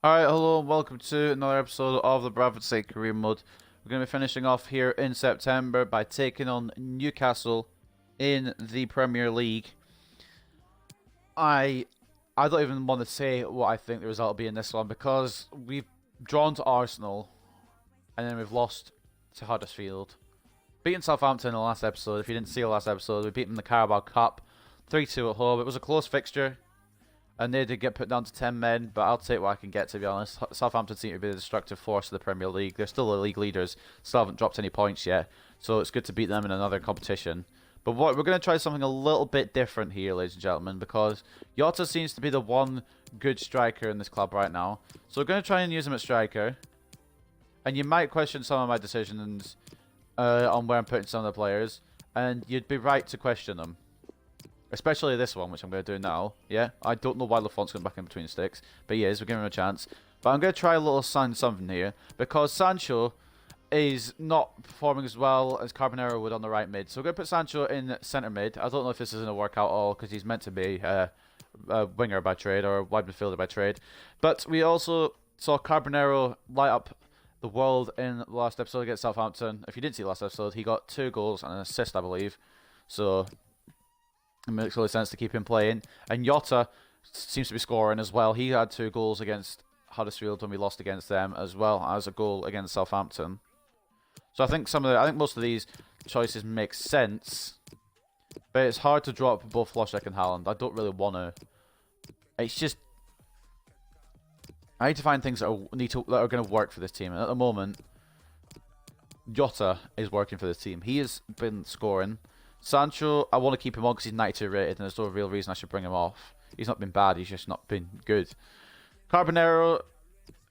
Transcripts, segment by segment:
Alright, hello and welcome to another episode of the Bradford State Career Mode. We're going to be finishing off here in September by taking on Newcastle in the Premier League. I don't even want to say what I think the result will be in this one because we've drawn to Arsenal and then we've lost to Huddersfield. Beaten Southampton in the last episode. If you didn't see the last episode, we beat them in the Carabao Cup 3-2 at home. It was a close fixture. And they did get put down to 10 men, but I'll take what I can get, to be honest. Southampton seem to be the destructive force of the Premier League. They're still the league leaders, still haven't dropped any points yet, so it's good to beat them in another competition. But we're going to try something a little bit different here, ladies and gentlemen, because Jota seems to be the one good striker in this club right now. So we're going to try and use him at striker. And you might question some of my decisions on where I'm putting some of the players, and you'd be right to question them. Especially this one, which I'm going to do now. Yeah, I don't know why Lafont's going back in between sticks, but he is. We're giving him a chance. But I'm going to try a little something here, because Sancho is not performing as well as Carbonero would on the right mid. So we're going to put Sancho in centre mid. I don't know if this is going to work out at all, because he's meant to be a winger by trade, or a wide midfielder by trade. But we also saw Carbonero light up the world in the last episode against Southampton. If you didn't see the last episode, he got 2 goals and an assist, I believe. So it makes really sense to keep him playing. And Jota seems to be scoring as well. He had 2 goals against Huddersfield when we lost against them, as well as a goal against Southampton. So I think most of these choices make sense, but it's hard to drop both Hlošek and Haaland. I don't really want to. It's just I need to find things that are going to work for this team. And at the moment, Jota is working for this team. He has been scoring. Sancho, I want to keep him on because he's 92 rated, and there's no real reason I should bring him off. He's not been bad; he's just not been good. Carbonero,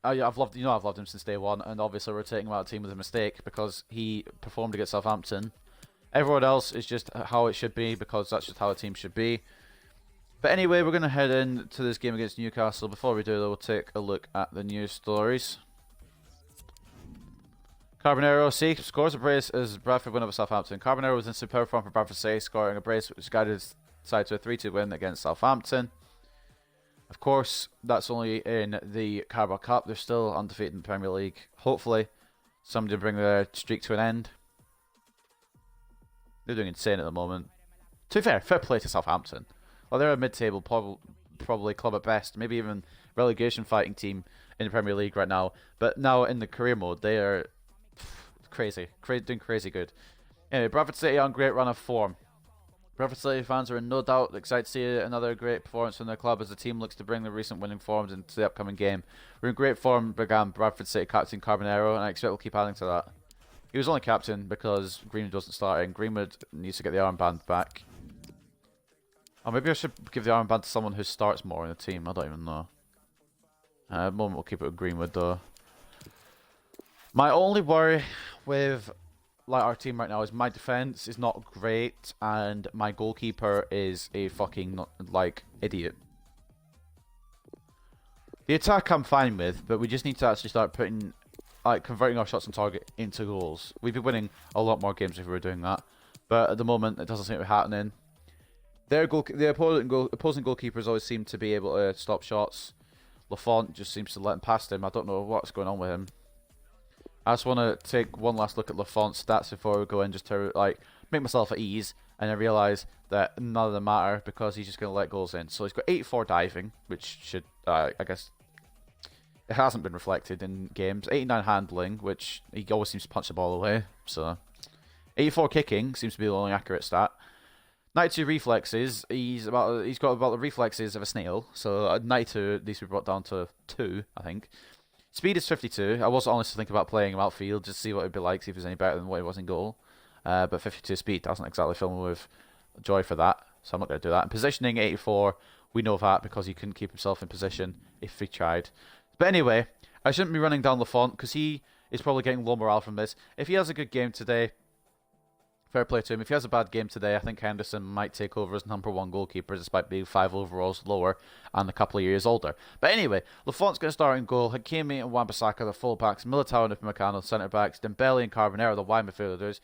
I've loved him since day one, and obviously we're taking him out of the team with a mistake because he performed against Southampton. Everyone else is just how it should be because that's just how a team should be. But anyway, we're going to head into this game against Newcastle. Before we do, though, we'll take a look at the news stories. Carbonero scores a brace as Bradford win over Southampton. Carbonero was in superb form for Bradford City, scoring a brace which guided his side to a 3-2 win against Southampton. Of course, that's only in the Carabao Cup. They're still undefeated in the Premier League. Hopefully, somebody will bring their streak to an end. They're doing insane at the moment. To be fair play to Southampton. Well, they're a mid-table, probably club at best, maybe even relegation fighting team in the Premier League right now. But now in the career mode, they are doing crazy good. Anyway, Bradford City on great run of form. Bradford City fans are in no doubt excited to see another great performance from their club as the team looks to bring the recent winning forms into the upcoming game. We're in great form, began Bradford City captain Carbonero, and I expect we'll keep adding to that. He was only captain because Greenwood wasn't starting. Greenwood needs to get the armband back. Or maybe I should give the armband to someone who starts more in the team. I don't even know. At the moment, we'll keep it with Greenwood, though. My only worry with our team right now is my defense is not great, and my goalkeeper is a fucking idiot. The attack I'm fine with, but we just need to actually start converting our shots on target into goals. We'd be winning a lot more games if we were doing that, but at the moment it doesn't seem to be happening. The opposing goalkeepers always seem to be able to stop shots. Lafont just seems to let him past him. I don't know what's going on with him. I just want to take one last look at Lafont's stats before we go in, just to make myself at ease, and I realise that none of them matter because he's just going to let goals in. So he's got 84 diving, which should, I guess, it hasn't been reflected in games. 89 handling, which he always seems to punch the ball away. So 84 kicking seems to be the only accurate stat. 92 reflexes. He's got about the reflexes of a snail. So 92 needs to be brought down to 2, I think. Speed is 52. I was honestly thinking about playing him outfield, just to see what it'd be like, see if he was any better than what he was in goal. But 52 speed doesn't exactly fill me with joy for that, so I'm not going to do that. And positioning 84, we know that because he couldn't keep himself in position if he tried. But anyway, I shouldn't be running down Lafont because he is probably getting low morale from this. If he has a good game today, fair play to him. If he has a bad game today, I think Henderson might take over as #1 goalkeeper despite being 5 overalls lower and a couple of years older. But anyway, Lafont's going to start in goal. Hakimi and Wan-Bissaka, the full-backs. Militao and Upamecano, centre-backs. Dembele and Carbonero, the wide midfielders.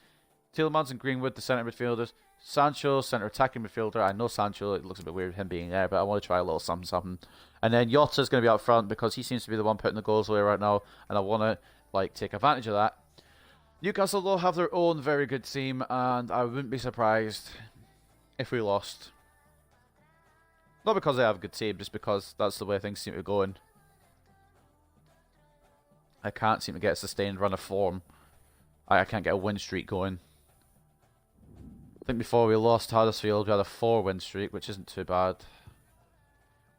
Tielemans and Greenwood, the centre midfielders. Sancho, centre attacking midfielder. I know Sancho, it looks a bit weird him being there, but I want to try a little something. And then Jota's going to be up front because he seems to be the one putting the goals away right now, and I want to like take advantage of that. Newcastle will have their own very good team, and I wouldn't be surprised if we lost. Not because they have a good team, just because that's the way things seem to be going. I can't seem to get a sustained run of form. I can't get a win streak going. I think before we lost Huddersfield, we had a 4-win streak, which isn't too bad.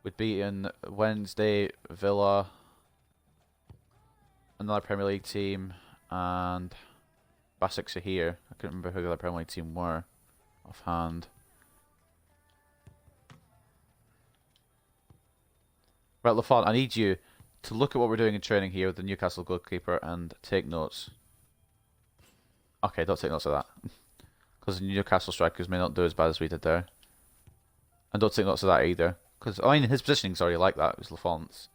We'd beaten Wednesday, Villa, another Premier League team, and Basics are here. I couldn't remember who the other Premier League team were offhand. Right, Lafont, I need you to look at what we're doing in training here with the Newcastle goalkeeper and take notes. Okay, don't take notes of that. Because the Newcastle strikers may not do as bad as we did there. And don't take notes of that either. Because, I mean, his positioning's already like that. It was Lafont's.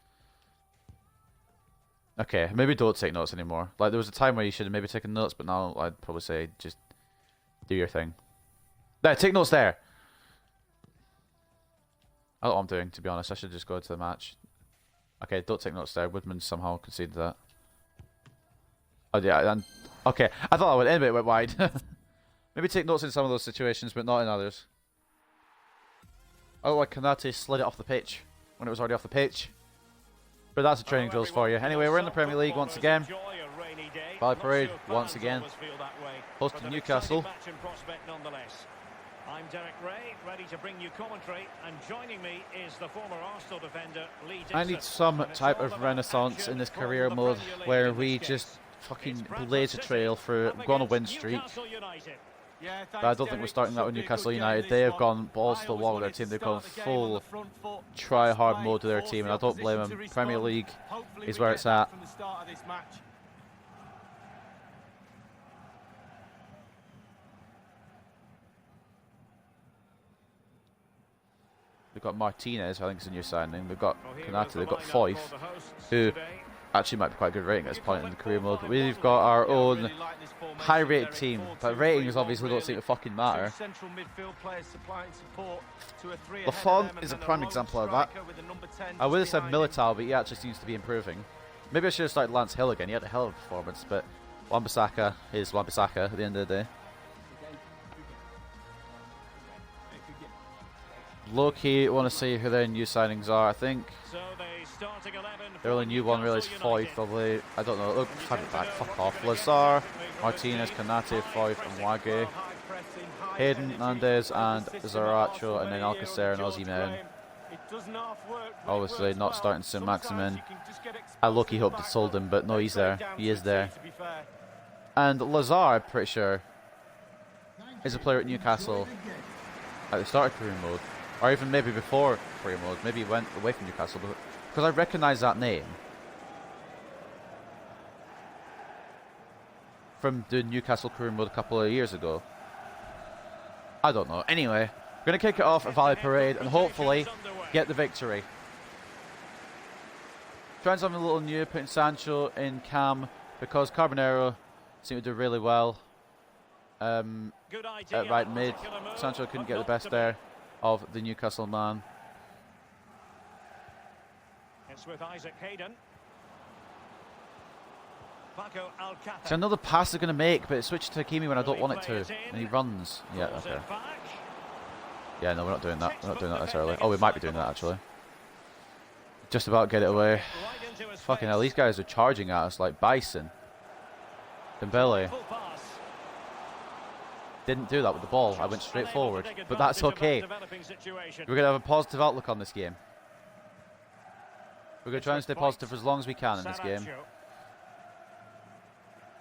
Okay, maybe don't take notes anymore. Like, there was a time where you should have maybe taken notes, but now I'd probably say just do your thing. There, take notes there! I don't know what I'm doing, to be honest. I should just go to the match. Okay, don't take notes there. Woodman somehow conceded that. Oh, yeah, and... Okay, I thought I would end it, went wide. Maybe take notes in some of those situations, but not in others. Oh, like Kanate slid it off the pitch when it was already off the pitch. But that's the training drills for you. Anyway, we're in the Premier League once again. Valley Parade once again. Hosting Newcastle. I'm Derek Ray, ready to bring you commentary, and joining me is the former Arsenal defender, Lee Dixon. I need some type of renaissance in this career mode where we just fucking blaze a trail through. We've gone a win streak. But I don't think we're starting that with Newcastle United. They have gone balls to the wall with their team. They've gone full try-hard mode to their team, and I don't blame them. Premier League is where it's at. We've got Martinez, I think is a new signing. We've got Kanata, they've got Foyth, who actually might be quite a good rating at this point in the career mode. But we've got our own high-rated team, but ratings obviously don't seem to fucking matter. Lafont is a prime example of that. I would have said Militao, but he actually seems to be improving. Maybe I should have started Lance Hill again. He had a hell of a performance, but Wan-Bissaka is Wan-Bissaka at the end of the day. Low-key, I want to see who their new signings are. I think the only new one really is Foyth, probably. I don't know. Look, have it back. Fuck off. Lazar, Martinez, Kanate, Foyth, and Wage. Hayden, Nandez, and Zaracho, and then Alcacer and Aussie Man. Obviously, not starting Saint-Maximin. I low-key hoped it sold him, but no, he's there. He is there. And Lazar, I'm pretty sure, is a player at Newcastle at the start of career mode. Or even maybe before career mode. Maybe he went away from Newcastle. Because I recognise that name from the Newcastle career mode a couple of years ago. I don't know. Anyway, we're going to kick it off at Valley Parade and hopefully get the victory. Trying something a little new, putting Sancho in cam because Carbonero seemed to do really well at right mid. Sancho couldn't get the best there of the Newcastle man. It's with Isaac Hayden. So another pass they're going to make, but it switches to Hakimi when I don't want it to. And he runs. Yeah, okay. Yeah, no, we're not doing that. We're not doing that necessarily. Oh, we might be doing that actually. Just about get it away. Fucking hell, these guys are charging at us like bison. Dembele didn't do that with the ball. I went straight forward, but that's okay. We're going to have a positive outlook on this game. We're going to try and stay positive for as long as we can in this game.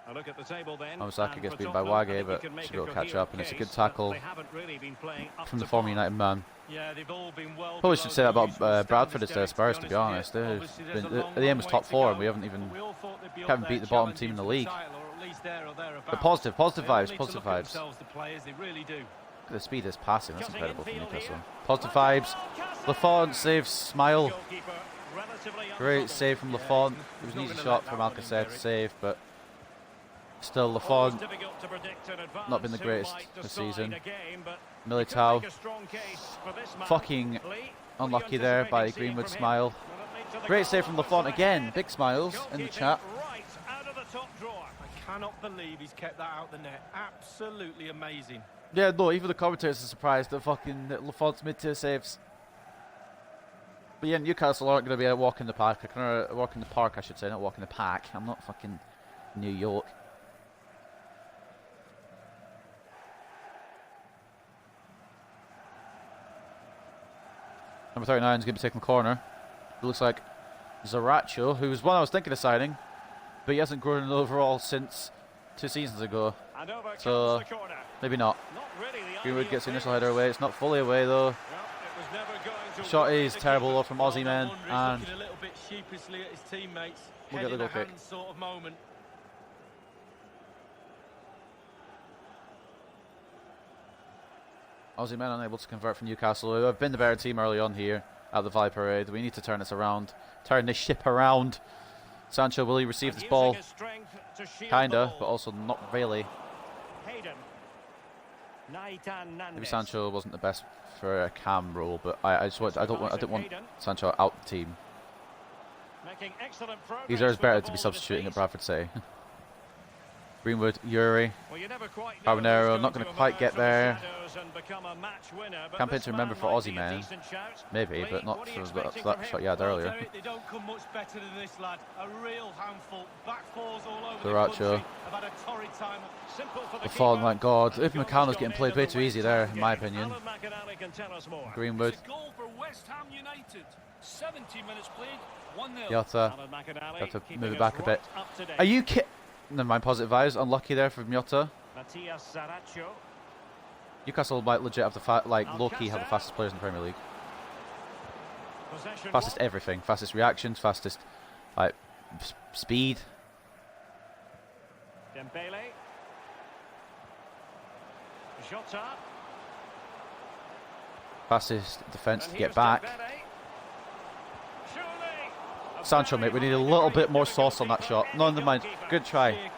Omasaka gets beaten by Wage, but should be able to catch up, and it's a good tackle from the former United man. Probably should say that about Bradford instead of Spurs, to be honest. The aim was top 4, and we haven't beat the bottom team in the league. But positive vibes, positive vibes. The speed is passing, that's incredible from Newcastle. Positive vibes. Lafont saves, smile. Great save from Lafont. It was an easy shot from Alcacer to save, but Still, Lafont, not been the greatest this season. Militao, fucking unlucky there by Greenwood. Smile. Great save from Lafont again. Big smiles in the chat. I cannot believe he's kept that out the net. Absolutely amazing. Yeah, no, even the commentators are surprised at fucking Lafont's mid-tier saves. But yeah, Newcastle aren't going to be a walk in the park. Walk in the park, I should say, not walk in the pack. I'm not fucking New York. Number 39 is going to be taking the corner. It looks like Zaracho, who was one I was thinking of signing, but he hasn't grown overall since 2 seasons ago. So maybe not. Greenwood gets the initial header away. It's not fully away though. The shot is terrible though from Aussie men, and we'll get the goal kick. Aussie men unable to convert from Newcastle, who have been the better team early on here at the Valley Parade. We need to turn this around, turn this ship around. Sancho, will he receive this ball? Kinda, but also not really. Maybe Sancho wasn't the best for a cam role, but I didn't want Sancho out the team. He deserves better to be substituting at Bradford City. Greenwood, Yuri, Carbonero, not going to quite get there. Campaign to remember for Aussie men, maybe, but not for that shot you had earlier. Zaracho. Lafont, my God, if McCann's getting played way too easy there, in my opinion. Greenwood. Jota. Have to move it back a bit. Are you kidding? Never mind, positive vibes. Unlucky there from Jota. Newcastle might legit have the low-key have the fastest players in the Premier League. Fastest everything. Fastest reactions, fastest speed. Dembele. Jota. Fastest defence to get back. Sancho, mate, we need a little bit more sauce on that shot. No, never mind. Good try.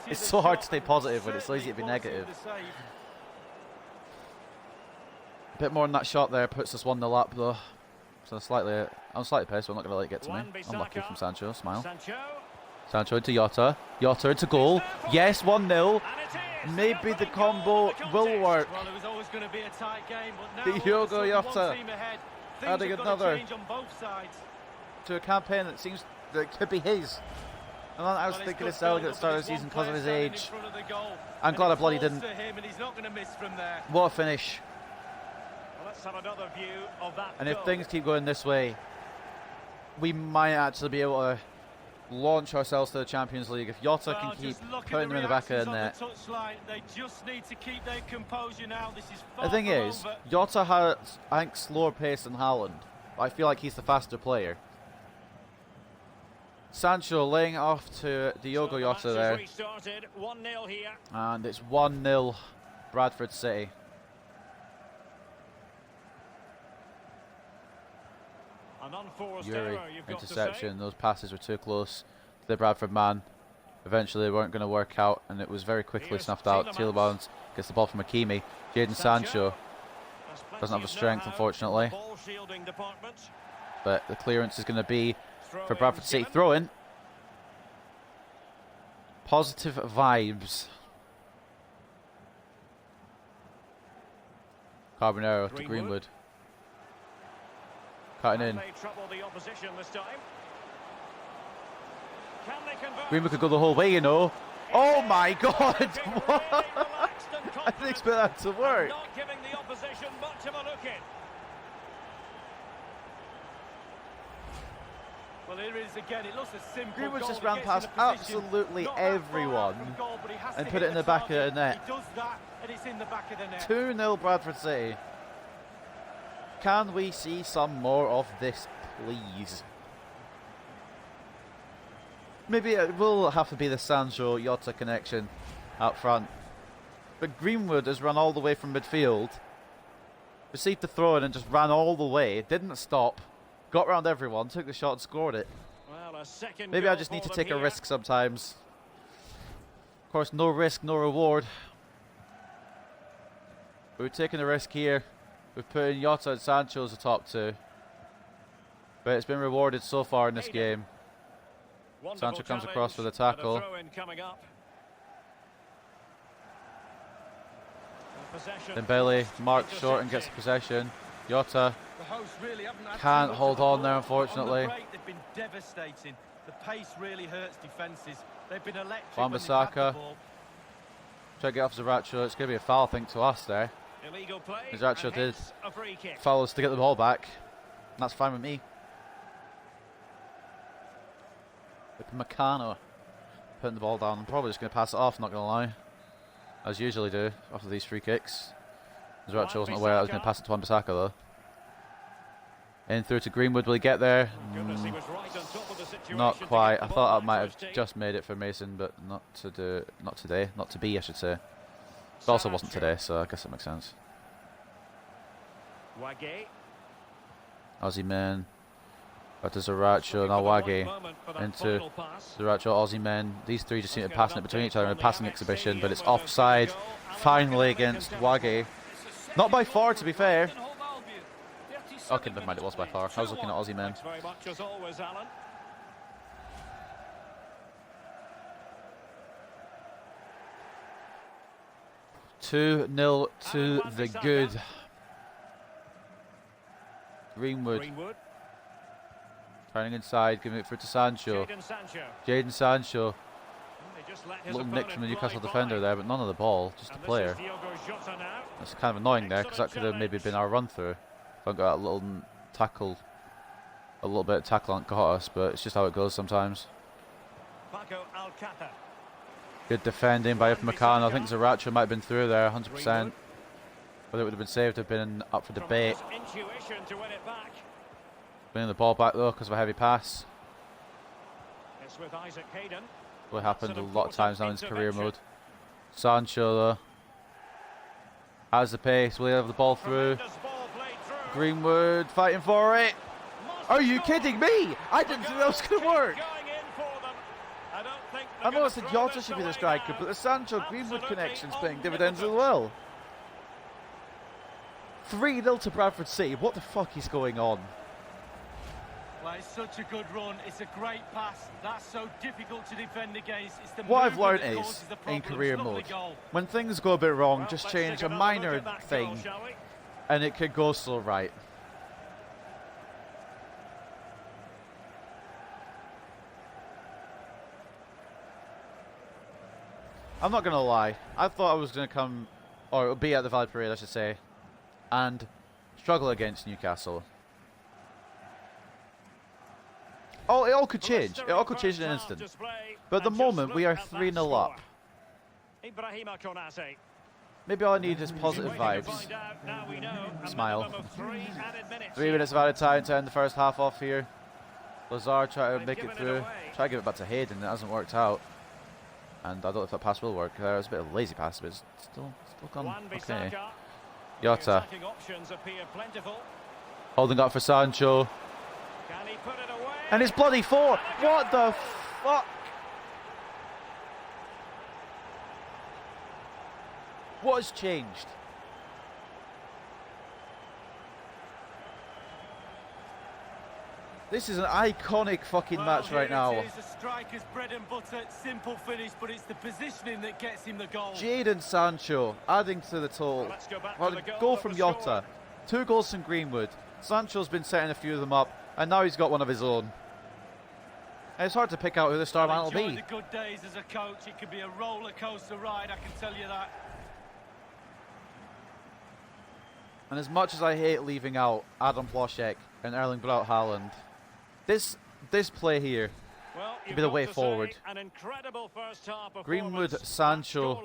It's so hard to stay positive when it's so easy to be negative. A bit more on that shot there puts us 1-0 up, though. So I'm slightly pissed, but I'm not going to let it get to me. Unlucky from Sancho. Smile. Sancho into Jota. Jota into goal. Yes, 1-0. Maybe the combo will work. Well, it was always going to be a tight game, but now Diogo Jota adding another on both sides. To a campaign that seems that could be his. And I was thinking of selling at the start of the season because of his age. I'm glad I bloody didn't. What a finish. Well, let's have another view of that and if goal. things keep going this way, we might actually be able to launch ourselves to the Champions League. If Jota can keep putting them in the back of the net. The thing is, Jota has, I think, slower pace than Haaland. I feel like he's the faster player. Sancho laying it off to Diogo Jota there. And it's 1-0 Bradford City. Yuri, interception. Those passes were too close to the Bradford man. Eventually they weren't going to work out, and it was very quickly snuffed out. Tielemans gets the ball from Hakimi. Jadon Sancho doesn't have the strength, unfortunately. But the clearance is going to be for Bradford City. Throw in. Positive vibes. Carbonero to Greenwood. Cutting in. Greenwood could go the whole way, you know. Oh my God! I didn't expect that to work. Not giving the opposition much of a look in. Well, here it is again. It looks a simple Greenwood goal. just ran past absolutely everyone and put it in the back of the net. He does that, and it's in the back of the net. 2-0 Bradford City. Can we see some more of this, please? Maybe it will have to be the Sancho Jota connection out front. But Greenwood has run all the way from midfield, received the throw in and just ran all the way, didn't stop, got round everyone, took the shot and scored it. Well, a second Maybe I goal just need to for take them a here. risk sometimes. Of course, no risk, no reward. We're taking a risk here. We've put in Jota and Sancho as the top two. But it's been rewarded so far in this game. Sancho comes across for the tackle. Dembele marks short and gets the possession. Jota can't hold on there, unfortunately. They've been devastating. The pace really hurts defences. They've been electric. Wan-Bissaka. Try to get off Zaracho. It's going to be a foul, I think, to us there. Zaracho did foul us to get the ball back. And that's fine with me. With Meccano putting the ball down. I'm probably just going to pass it off, not going to lie. As I usually do after these free kicks. Zaracho wasn't aware I was going to pass it to Wan-Bissaka though. In through to Greenwood, will he get there? Not quite. I thought I might have just made it for Mason, but not today. Not to be, I should say. It also wasn't today, so I guess it makes sense. Aussie man. Back to Zaracho, now Wage. Into Zaracho, Aussie men. These three just seem to be passing it between each other in a passing exhibition, but it's offside. Finally against Wage. Not by far, to be fair. Okay, never mind, it was by far. I was looking at Aussie men. Very much as always, Alan. 2-0 to the good. Greenwood. Turning inside, giving it through to Sancho. Jadon Sancho. Little nick from the Newcastle defender there, but none of the ball, just the player. That's kind of annoying there, because that could have maybe been our run through. If I got a little tackle, a little bit of tackle on caught us, but it's just how it goes sometimes. Good defending by Meccano. I think Zaracho might have been through there, 100%. Whether it would have been saved would have been up for debate. Winning the ball back though because of a heavy pass. What happened a lot of times now in his career mode. Sancho though has the pace. Will he have the ball through? Greenwood fighting for it. Are you kidding me? I didn't think that was going to work. I know I said Jota should be the striker, but the Sancho Greenwood connection's paying dividends as well. 3-0 to Bradford City. What the fuck is going on? Well, it's such a good run. It's a great pass. That's so difficult to defend against. It's the what I've learned is, in career mode, when things go a bit wrong, just change a minor thing, and it could go so right. I'm not going to lie. I thought I was going to come, or be at the Valley Parade, I should say, and struggle against Newcastle. Oh, it all could change. It all could change in an instant. But at the moment, we are 3-0 up. Maybe all I need is positive vibes. Smile. 3 minutes of added time to end the first half off here. Lazar try to make it through. Try to give it back to Hayden, and it hasn't worked out. And I don't know if that pass will work. It was a bit of a lazy pass, but it's still gone. Okay. Jota. Holding up for Sancho. And it's bloody 4. What the fuck? What has changed? This is an iconic fucking match right now. It is a striker's bread and butter, simple finish, but it's the positioning that gets him the goal. Jadon Sancho adding to the total. Well, goal from Jota. 2 goals from Greenwood. Sancho's been setting a few of them up, and now he's got one of his own. And it's hard to pick out who the star man will be. The good days as a coach, it could be a roller coaster ride, I can tell you that. And as much as I hate leaving out Adam Ploshek and Erling Braut Haaland, this play here could be the way forward. Greenwood, Sancho,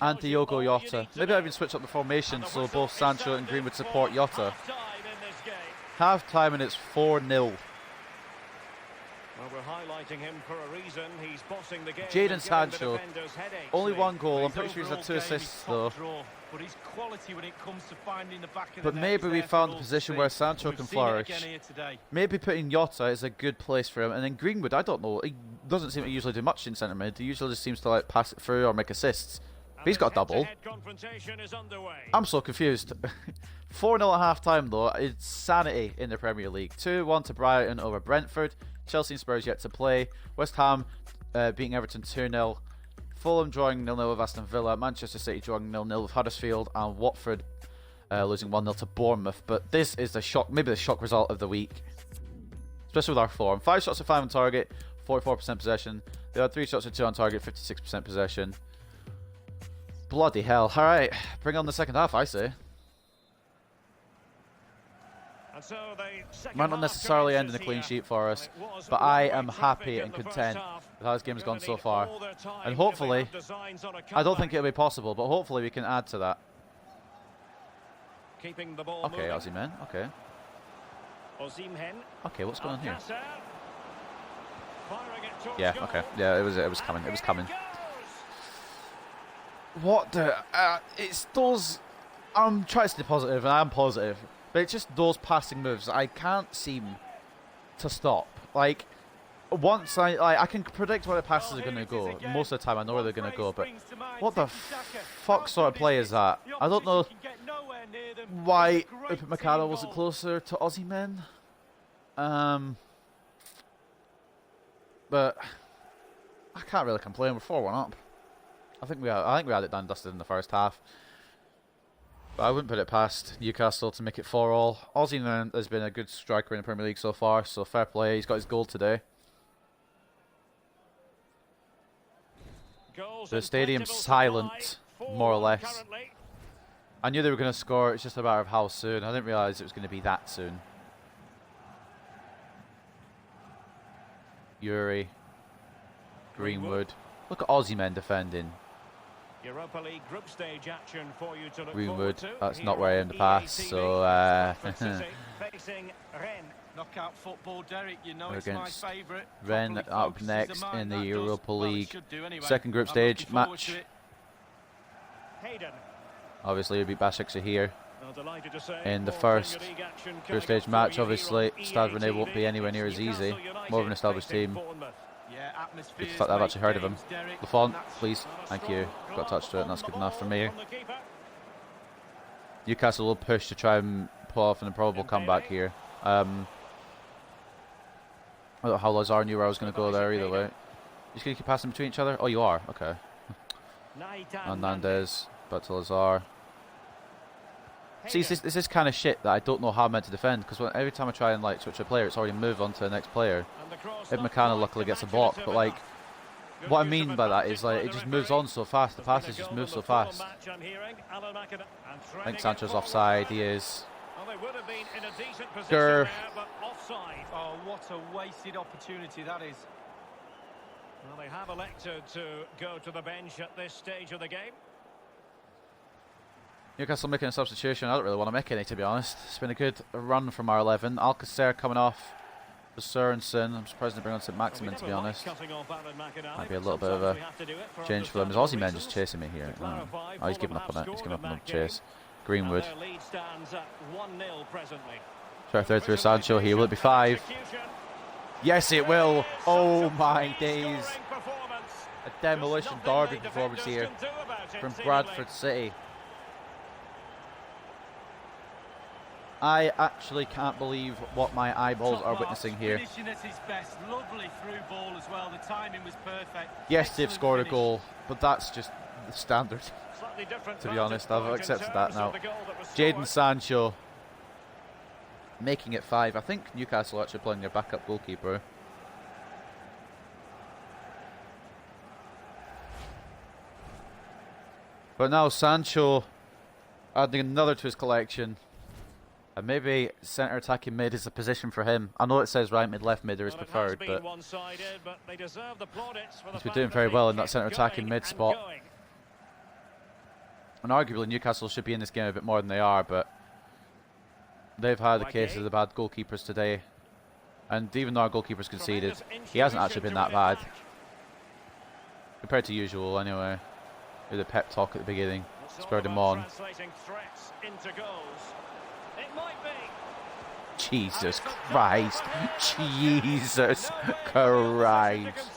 and Diogo Jota. Maybe I even switch up the formation so both Sancho and Greenwood support Jota. Half time and it's 4-0. Well, we're highlighting him for a reason. He's bossing the game. Jadon Sancho, only 1 goal. I'm pretty sure he's had 2 assists though. But his quality when it comes to finding the back of but maybe we found a position where Sancho can flourish. Maybe putting Jota is a good place for him. And then Greenwood, I don't know. doesn't seem to usually do much in centre mid. He usually just seems to like pass it through or make assists. But he's got a double. I'm so confused. 4-0 at half time though. It's sanity in the Premier League. 2-1 to Brighton over Brentford. Chelsea and Spurs yet to play. West Ham beating Everton 2-0. Fulham drawing 0-0 with Aston Villa. Manchester City drawing 0-0 with Huddersfield. And Watford losing 1-0 to Bournemouth. But this is the shock, maybe the shock result of the week. Especially with our form. 5 shots at 5 on target, 44% possession. They had 3 shots at 2 on target, 56% possession. Bloody hell. Alright, bring on the second half, I say. Might not necessarily end in a clean sheet for us, but I am happy and content with how this game has gone so far. And hopefully, I don't think it'll be possible, but hopefully we can add to that. Okay, Aussie men, okay. Okay, what's going on here? Yeah, okay. Yeah, it was coming. It was coming. What the it's those I'm trying to stay positive and I'm positive, but it's just those passing moves I can't seem to stop. Like once I can predict where the passes are gonna go. Most of the time I know where they're gonna go, but what the fuck sort of play is that? I don't know why Upamecano wasn't closer to Aussie men. But I can't really complain. We're 4-1 up. I think we had it done and dusted in the first half. But I wouldn't put it past Newcastle to make it 4-all. Aussie man has been a good striker in the Premier League so far, so fair play. He's got his goal today. The stadium's silent, more or less. I knew they were going to score. It's just a matter of how soon. I didn't realise it was going to be that soon. Yuri, Greenwood. Look at Aussie men defending. Europa League group stage action for you to look Greenwood. forward to. That's not where I am to pass. So facing Rennes. Knockout football, Derek. You know it's against my favourite. Rennes up next in the Europa League second group stage match. Hayden. Obviously, we beat Besiktas here Delighted to say, in the first group stage match. Obviously, Stade Rennais won't be anywhere near as easy. More of an established team. Good fact that I've actually heard of him. Lafont, please. Thank you. Got a touch to it, and that's good enough for me. Newcastle will push to try and pull off an improbable comeback here. I don't know how Lazar knew where I was going to go there either way. You just going to keep passing between each other? Oh, you are? Okay. Hernandez, back to Lazar. See, this is kind of shit that I don't know how I'm meant to defend, because every time I try and like switch a player, it's already moved on to the next player. Upamecano luckily gets a block, but like, what I mean by that is like it just moves on so fast. The passes just move so fast. I think Sancho's offside. He is. Grr. Oh, what a wasted opportunity that is. Well, they have elected to go to the bench at this stage of the game. Newcastle making a substitution. I don't really want to make any, to be honest. It's been a good run from our 11. Alcacer coming off for Sørensen. I'm surprised they bring on St. Maximin, to be honest. Might be a little bit of a change for them. Is Aussie men just chasing me here? Oh, he's giving up on it. He's giving up on the chase. Greenwood. Try third through Sancho here. Will it be 5? Yes, it will. Oh my days. A demolition derby performance here from Bradford City. I actually can't believe what my eyeballs are witnessing here. Lovely through ball as well. The timing was perfect. Yes, they've scored a goal, but that's just the standard. To be honest, I've accepted that now. Jadon Sancho making it 5. I think Newcastle are actually playing their backup goalkeeper. But now Sancho adding another to his collection. And maybe centre attacking mid is a position for him. I know it says right mid, left mid is preferred, but he's been doing very well in that centre attacking mid spot. And arguably Newcastle should be in this game a bit more than they are, but they've had the case of the bad goalkeepers today. And even though our goalkeeper's conceded, he hasn't actually been that bad. Compared to usual anyway. With the pep talk at the beginning. Spurred him on. Jesus Christ. Jesus Christ.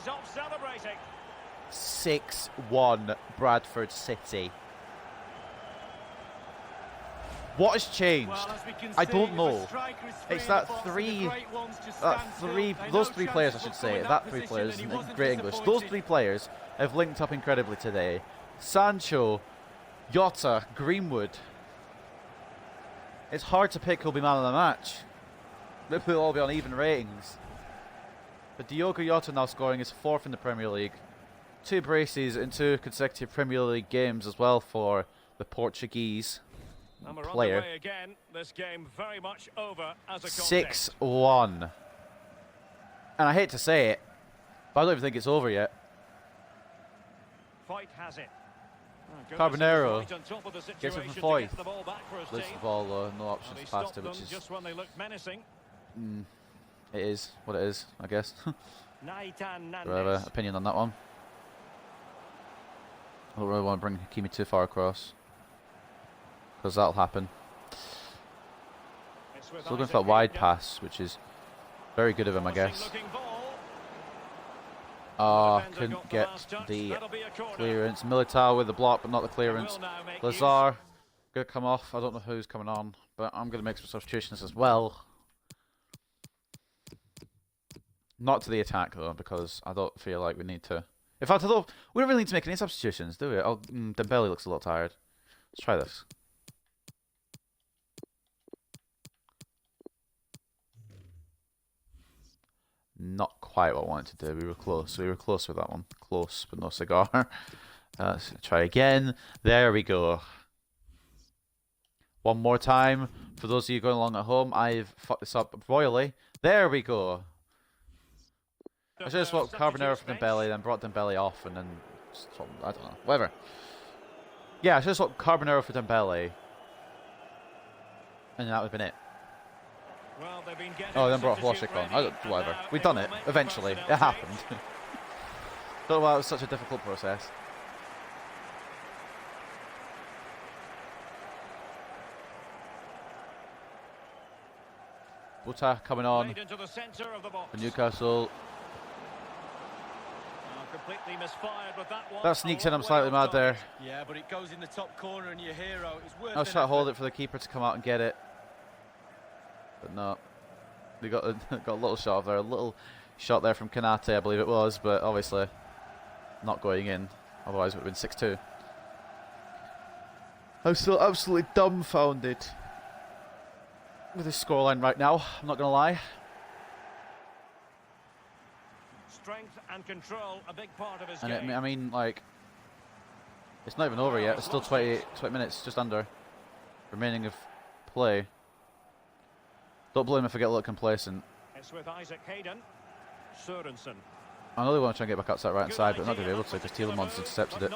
stops celebrating. 6-1 Bradford City. What has changed? Well, as we can I see, don't if a know. striker is free It's in the that box, three, the great ones just stand still. They those know three players, I chances should will come say, in that three position, players and he in wasn't great English. Those disappointed. three players have linked up incredibly today. Sancho, Jota, Greenwood. It's hard to pick who'll be man of the match. Liverpool will all be on even ratings. But Diogo Jota now scoring his 4th in the Premier League. 2 braces in 2 consecutive Premier League games as well for the Portuguese And we're player. underway again. This game very much over as a contest. 6-1. And I hate to say it, but I don't even think it's over yet. Foyt has it. Oh, Carbonero Foyt on top of the gets it from situation to Foyt. get the ball back for his Loses team. the ball though, no And options he past stopped it, them which is just when they looked menacing. it is what it is, I guess. Naitan Do I have an opinion on that one? I don't really want to bring Hakimi too far across, because that'll happen. Still going for a wide pass, which is very good of him, I guess. Ah, couldn't get the clearance. Militao with the block, but not the clearance. Lazar, going to come off. I don't know who's coming on, but I'm going to make some substitutions as well. Not to the attack, though, because I don't feel like we need to. In fact, we don't really need to make any substitutions, do we? Oh, Dembele looks a little tired. Let's try this. Not quite what I wanted to do. We were close. We were close with that one. Close, but no cigar. Let's try again. There we go. One more time. For those of you going along at home, I've fucked this up royally. There we go. I should have swapped Carbonero for Dembele, then brought Dembele off, and then I don't know. Whatever. Yeah, I should have swapped Carbonero for Dembele, and that would have been it. Well, oh, then brought Washik on. I don't, whatever. We've done it. Eventually. It happened. Don't know why it was such a difficult process. Buta coming on for Newcastle. Completely misfired with that one. That sneaks in. I'm slightly mad there. Yeah, but it goes in the top corner, and your hero is worth. I was trying to hold it for the keeper to come out and get it, but no. We got a little shot of there, a little shot there from Kanate, I believe it was, but obviously not going in. Otherwise, it would have been 6-2. I'm still absolutely dumbfounded with this scoreline right now. I'm not gonna lie. Strength and control, a big part of his And game. I mean, like, it's not even over yet. It's still 20 minutes, just under, remaining of play. Don't blame if I get a little complacent. It's with Isaac Hayden. Sørensen. I know they want to try and get back outside right hand side, but not going to be able to because Tielemans intercepted it.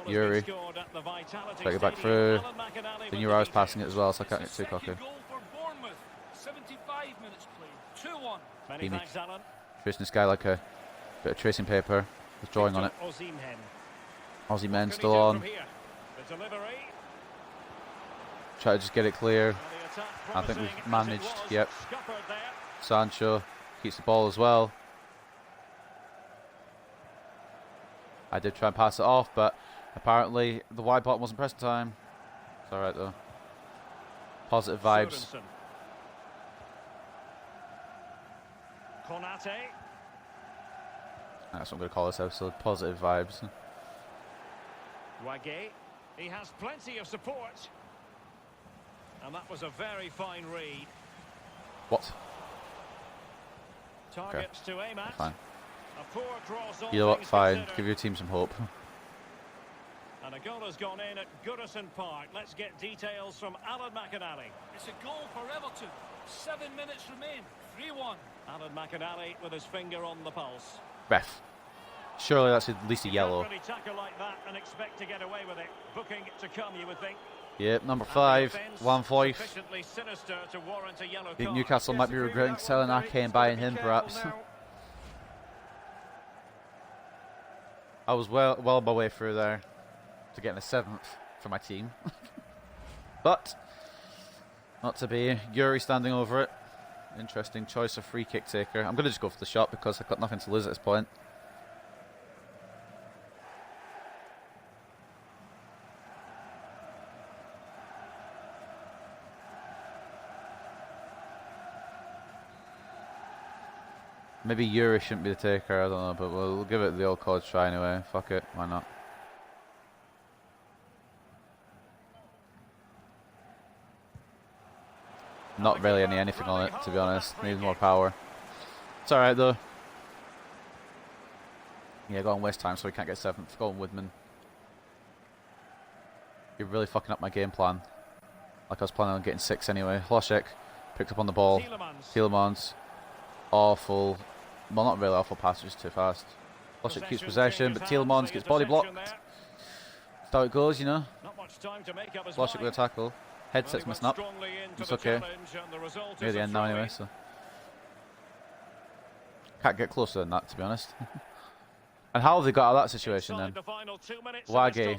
Yuri. Take it back through. The new hour's passing it as well, so I can't get too cocky. 75 minutes played. 2-1. Beamy. Tracing this guy like a bit of tracing paper. With drawing on it. Aussie men still on. Try to just get it clear. I think we've managed. Yep. Sancho keeps the ball as well. I did try and pass it off, but apparently the wide button wasn't pressed in time. It's alright though. Positive vibes. That's what I'm going to call this episode. Positive vibes. Wage. He has plenty of support. And that was a very fine read. What? Targets to aim at. Fine. A poor cross. You know what? Fine. Give your team some hope. And a goal has gone in at Goodison Park. Let's get details from Alan McInally. It's a goal for Everton. 7 minutes remain. 3-1. Alan McInally with his finger on the pulse. Ref. Surely that's at least a yellow. Can't really tackle like that and expect to get away with it. Booking to come, you would think. Yep, number 5, 1-5. I think Newcastle might be regretting selling Ake and buying him, perhaps. I was well on my way through there to getting a 7th for my team. But, not to be. Yuri standing over it. Interesting choice of free kick taker. I'm going to just go for the shot because I've got nothing to lose at this point. Maybe Yuri shouldn't be the taker, I don't know, but we'll give it the old college try anyway. Fuck it, why not? Not really anything on it, to be honest. Needs more power. It's alright though. Yeah, go on waste time so we can't get 7th. Go on Woodman. You're really fucking up my game plan. Like I was planning on getting 6 anyway. Hlošek picked up on the ball. Tielemans. Awful. Well, not really awful pass, just too fast. Hlošek keeps possession, but Tielemans gets body blocked. That's how it goes, you know. Hlošek with a tackle. Headset's messing up. It's okay. Near the end now anyway, so. Can't get closer than that, to be honest. And how have they got out of that situation then? Wage. Try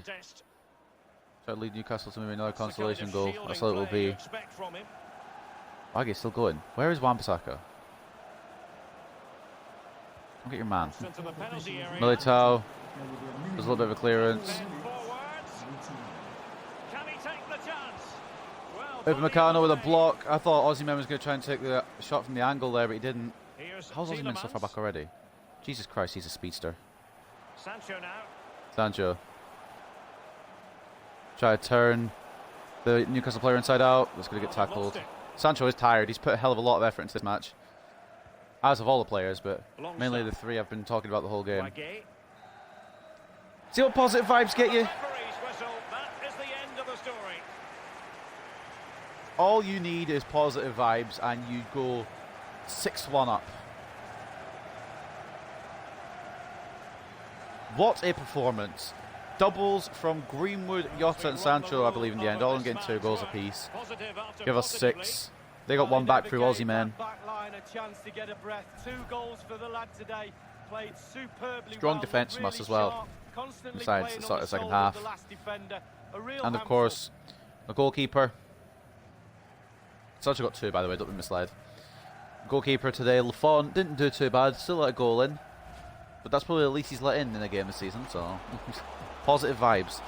to lead Newcastle to maybe another consolation goal. That's how it will be. Wage's still going. Where is Wan-Bissaka? Look at your man. Militao. There's a little bit of a clearance. Upamecano with a block. I thought Osimhen was going to try and take the shot from the angle there, but he didn't. How's Osimhen so far back already? Jesus Christ, he's a speedster. Sancho. Try to turn the Newcastle player inside out. That's going to get tackled. Sancho is tired. He's put a hell of a lot of effort into this match. As of all the players, but mainly the 3 I've been talking about the whole game. See what positive vibes get you? All you need is positive vibes and you go 6-1 up. What a performance. Doubles from Greenwood, Jota and Sancho, I believe, in the end. All of them getting 2 goals apiece. Give us 6. They got 1 back through Osimhen. Strong defence from us as well. Besides the start of the second half. And of course, the goalkeeper. Sancho got 2, by the way, don't be misled. Goalkeeper today, Lafont, didn't do too bad, still let a goal in. But that's probably the least he's let in a game this season, so positive vibes.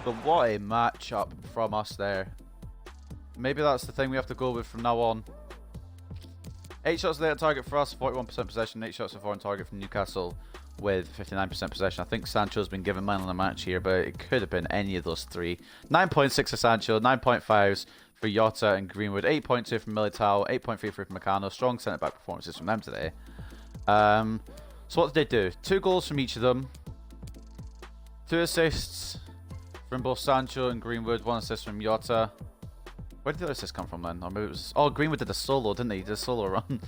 But what a match-up from us there. Maybe that's the thing we have to go with from now on. 8 shots there at target for us, 41% possession, 8 shots for on target from Newcastle with 59% possession. I think Sancho's been given man of the match here, but it could have been any of those 3. 9.6 for Sancho, 9.5s for Jota and Greenwood, 8.2 from Militao, 8.3 for Upamecano. Strong centre-back performances from them today. So what did they do? 2 goals from each of them. 2 assists from both Sancho and Greenwood, 1 assist from Jota. Where did the other assist come from then? Or maybe it was... Oh, Greenwood did a solo, didn't he? He did a solo run.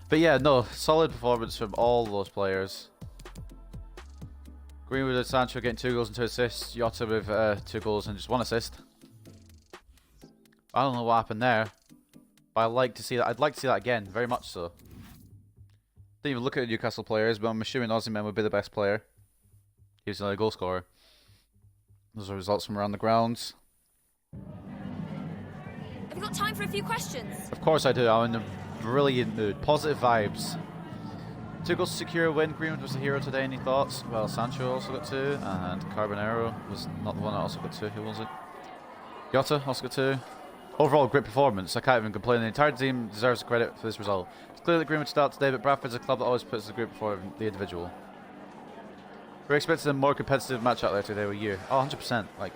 But yeah, no, solid performance from all those players. Greenwood and Sancho getting 2 goals and 2 assists. Jota with 2 goals and just 1 assist. I don't know what happened there, but I'd like to see that. I'd like to see that again, very much so. Didn't even look at the Newcastle players, but I'm assuming Osimhen would be the best player. He was another goal scorer. Those are results from around the grounds. Have you got time for a few questions? Of course I do. I'm in a brilliant mood. Positive vibes. 2 goals to secure a win. Greenwood was the hero today. Any thoughts? Well, Sancho also got 2, and Carbonero was not the one that also got 2. Who was it? Jota also got 2. Overall, great performance. I can't even complain. The entire team deserves credit for this result. It's clear that Greenwood started today, but Bradford's a club that always puts the group before the individual. We're expecting a more competitive match out there today with you. Oh, 100%. Like,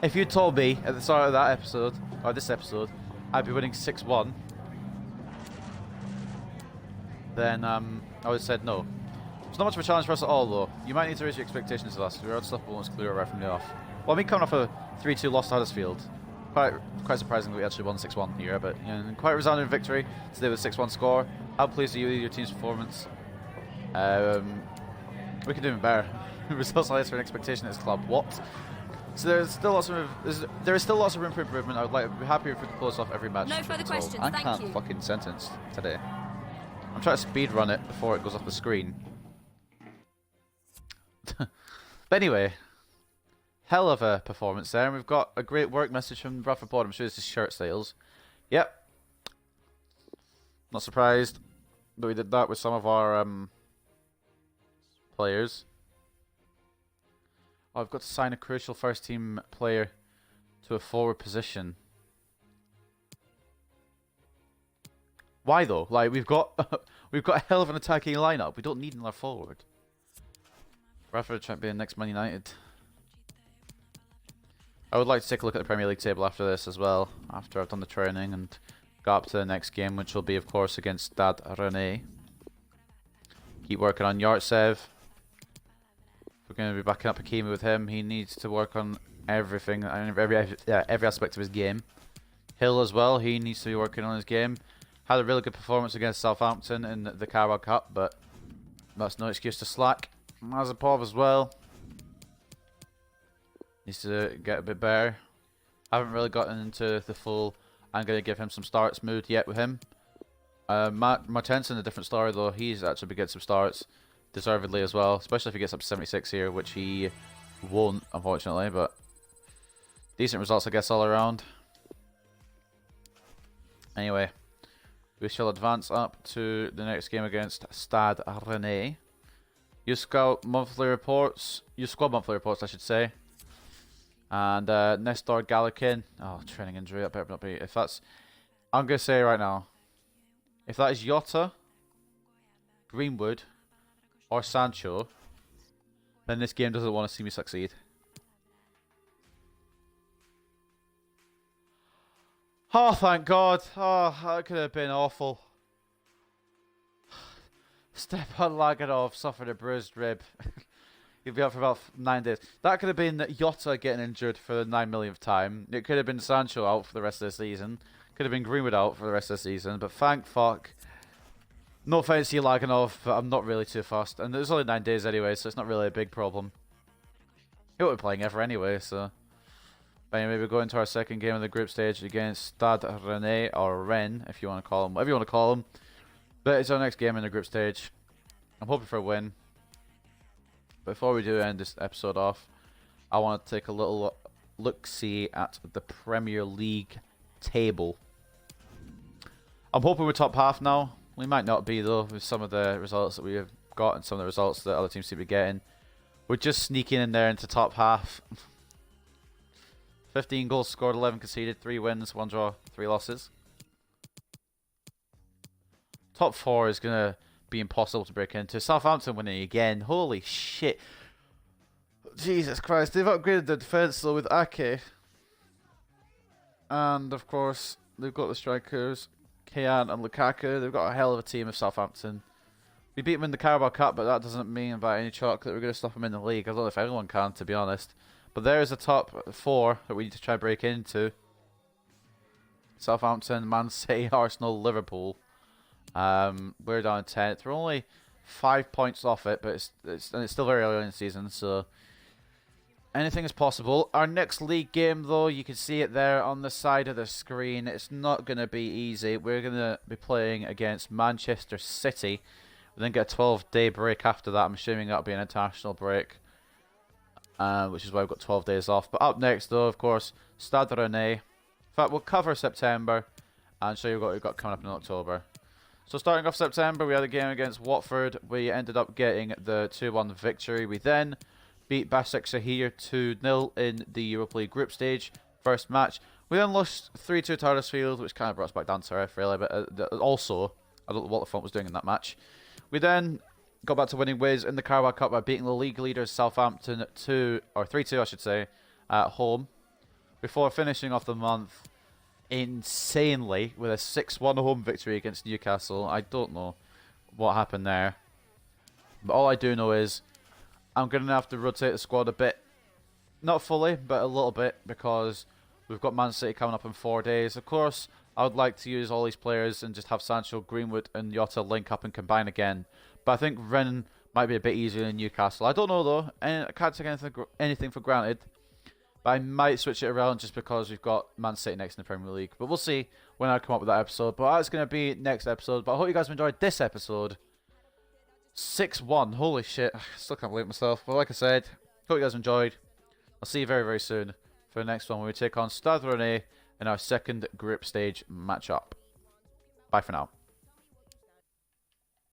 if you told me at the start of that episode, or this episode, I'd be winning 6-1, then I would have said no. It's not much of a challenge for us at all, though. You might need to raise your expectations of us. We were unstoppable and clear right from the off. Well, I mean, coming off a 3-2 loss to Huddersfield, quite surprising that we actually won 6-1 here, but you know, quite a resounding victory today with a 6-1 score. How pleased are you with your team's performance? We can do even better. Results less for an expectation at this club. What? So there is still lots of room for improvement. I would be happier if we could close off every match. No further questions. I Thank can't you. fucking sentence today. I'm trying to speed run it before it goes off the screen. But anyway, hell of a performance there. And we've got a great work message from Bradford. I'm sure this is shirt sales. Yep. Not surprised that we did that with some of our players. Oh, I've got to sign a crucial first team player to a forward position. Why though? Like we've got a hell of an attacking lineup. We don't need another forward. Bradford trying to be the next Man United. I would like to take a look at the Premier League table after this as well. After I've done the training and got up to the next game, which will be of course against Stade Rennais. Keep working on Yartsev. We're going to be backing up Hakimi with him. He needs to work on everything, every aspect of his game. Hill as well. He needs to be working on his game. Had a really good performance against Southampton in the Carabao Cup, but that's no excuse to slack. Mazepov as well. Needs to get a bit better. Haven't really gotten into the full I'm going to give him some starts mood yet with him. Martensen, a different story though. He's actually been getting some starts deservedly as well, especially if he gets up to 76 here, which he won't unfortunately, but decent results I guess all around. Anyway, we shall advance up to the next game against Stade Rennais. Your squad monthly reports, I should say. And Nestor Gallican. Oh, training injury. That better not be. If that's, I'm gonna say right now, if that is Jota, Greenwood, or Sancho, then this game doesn't want to see me succeed. Oh, thank God. Oh, that could have been awful. Stepan Laganov suffered a bruised rib. He'll be out for about 9 days. That could have been Jota getting injured for the 9 millionth time. It could have been Sancho out for the rest of the season. Could have been Greenwood out for the rest of the season. But thank fuck. No offense to you, Laganov, but I'm not really too fussed. And there's only 9 days anyway, so it's not really a big problem. He won't be playing ever anyway, so... But anyway, we go into our second game of the group stage against Stade Rennais, or Rennes, if you want to call him. Whatever you want to call him. But it's our next game in the group stage. I'm hoping for a win. Before we do end this episode off, I want to take a little look-see at the Premier League table. I'm hoping we're top half now. We might not be though, with some of the results that we have got and some of the results that other teams seem to be getting. We're just sneaking in there into top half. 15 goals scored, 11 conceded, 3 wins, 1 draw, 3 losses. Top 4 is going to be impossible to break into. Southampton winning again. Holy shit. Jesus Christ. They've upgraded the defence though with Ake. And of course, they've got the strikers, Kean and Lukaku. They've got a hell of a team of Southampton. We beat them in the Carabao Cup, but that doesn't mean by any chalk that we're going to stop them in the league. I don't know if anyone can, to be honest. But there's a top 4 that we need to try to break into. Southampton, Man City, Arsenal, Liverpool. We're down 10th. We're only 5 points off it, but it's still very early in the season, so anything is possible. Our next league game, though, you can see it there on the side of the screen. It's not going to be easy. We're going to be playing against Manchester City. We then get a 12-day break after that. I'm assuming that'll be an international break, which is why we've got 12 days off. But up next, though, of course, Stade Rennais. In fact, we'll cover September and show you what we've got coming up in October. So starting off September, we had a game against Watford. We ended up getting the 2-1 victory. We then beat Başakşehir 2-0 in the Europa League group stage, first match. We then lost 3-2 to Huddersfield, which kind of brought us back down to earth, really. But also, I don't know what the front was doing in that match. We then got back to winning ways in the Carabao Cup by beating the league leaders Southampton 3-2, I should say, at home, before finishing off the month insanely with a 6-1 home victory against Newcastle. I don't know what happened there, but all I do know is I'm going to have to rotate the squad a bit. Not fully, but a little bit, because we've got Man City coming up in 4 days. Of course, I would like to use all these players and just have Sancho, Greenwood and Jota link up and combine again. But I think Rennes might be a bit easier than Newcastle. I don't know though, and I can't take anything for granted. But I might switch it around just because we've got Man City next in the Premier League. But we'll see when I come up with that episode. But that's going to be next episode. But I hope you guys have enjoyed this episode. 6-1. Holy shit. I still can't believe myself. But like I said, hope you guys enjoyed. I'll see you very, very soon for the next one when we take on Stade Rennais in our second group stage matchup. Bye for now.